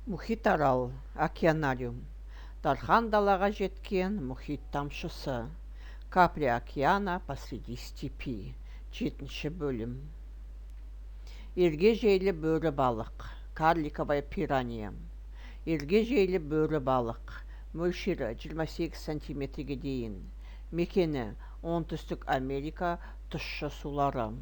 Мұхитарал, океанариум. Дархан далаға жеткен мұхит тамшысы. Капля океана посреди степи. Жетінші бөлім. Ирге жейлі бөрі балық. Карликовая пирания. Ирге жейлі бөрі балық. Мөлшері 28 сантиметрге дейін. Мекені оңтүстік Америка тұщы сулары.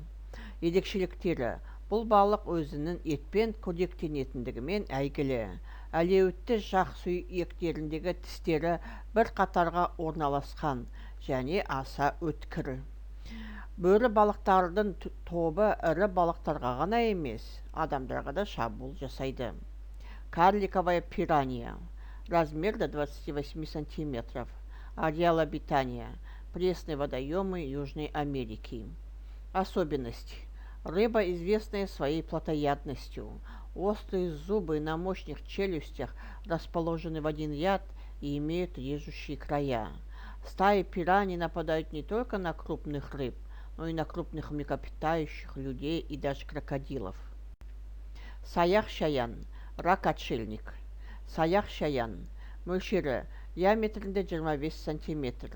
Ерекшеліктері: бұл балық өзінің етпен қоректенетіндігімен әйгілі. Әлеуетті жақ сүйектеріндегі тістері бір қатарға орналасқан және аса өткір. Бөрі балықтардың тобы ірі балықтарға ғана емес, адамдарға да шабуыл жасайды. Карликовая пирания. Размер до 28 сантиметров. Ареал обитания: пресные водоемы Южной Америки. Особенности: рыба, известная своей плотоядностью. Острые зубы на мощных челюстях расположены в один ряд и имеют режущие края. Стаи пираний нападают не только на крупных рыб, но и на крупных млекопитающих, людей и даже крокодилов. Саях-шаян. Рак-отшельник. Саях-шаян. Мөлшері: диаметрінде 25 сантиметр.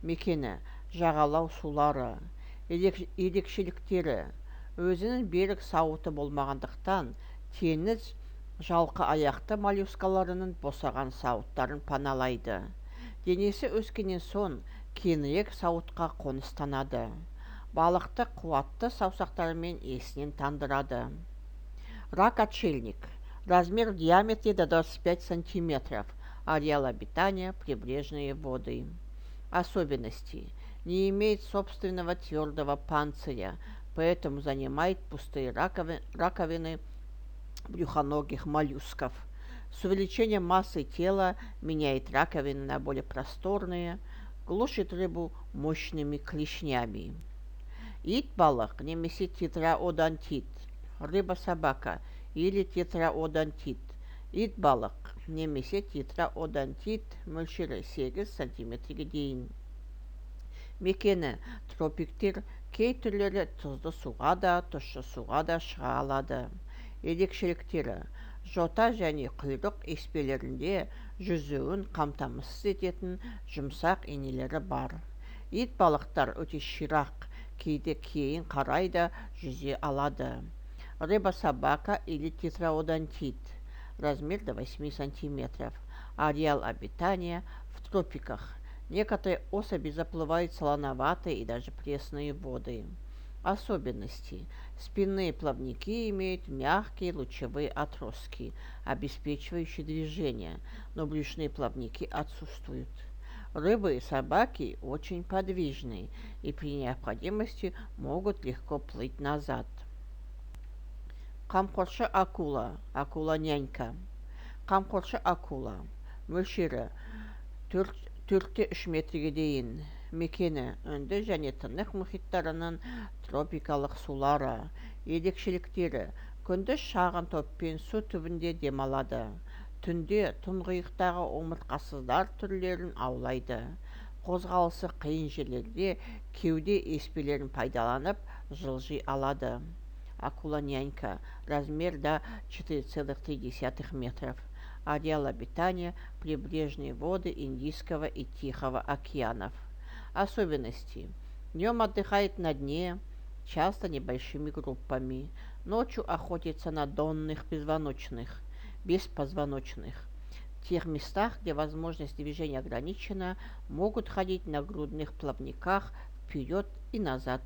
Мекені жағалау сулары. Ерекшеліктері: өзінің берік сауыты болмағандықтан, теңіз жалқы аяқты моллюскаларының босаған сауыттарын паналайды. Денесі өскеннен соң кеңірек сауытқа қоныстанады. Балықты қуатты саусақтарымен есінен тандырады. Рак-отшельник. Размер в диаметре до 25 сантиметров. Ареал обитания: прибрежные воды. Особенности: не имеет собственного твердого панциря, поэтому занимает пустые раковины брюхоногих моллюсков. С увеличением массы тела меняет раковины на более просторные, глушит рыбу мощными клешнями. Ит-балық немесе тетраодонтит. Рыба-собака или тетраодонтит. Ит-балық немесе тетраодонтит, мөлшері 8 сантиметрге дейін. Мекені тропиктер, кей түрлері тұзды суға да, тұщы суға да шыға алады. Ерекшеліктері: жота және құйрық еспелерінде жүзуін қамтамасыз ететін жұмсақ инелері бар. Ит балықтар өте ширақ, кейде кейін қарай да жүзе алады. Рыба-собака или тетраодонтит. Размер до 8 сантиметров. Ареал обитания: в тропиках. Некоторые особи заплывают в солоноватые и даже пресные воды. Особенности: спинные плавники имеют мягкие лучевые отростки, обеспечивающие движение, но брюшные плавники отсутствуют. Рыбы и собаки очень подвижны и при необходимости могут легко плыть назад. Қамқоршы акула. Акула-нянька. Қамқоршы акула. Мөлшері 4-3 метрге дейін. Мекені үнді және тынық мұхиттарының тропикалық сулары. Ерекшеліктері: күндіз шағын топпен су түбінде демалады. Түнде тұңғиықтағы омыртқасыздар түрлерін аулайды. Қозғалысы қиын жерлерде кеуде еспелерін пайдаланып жылжи алады. Акула-нянька. Размер до 4,3 метров. Ареал обитания: прибрежные воды Индийского и Тихого океанов. Особенности: днем отдыхает на дне, часто небольшими группами. Ночью охотится на донных беспозвоночных. В тех местах, где возможность движения ограничена, могут ходить на грудных плавниках вперед и назад.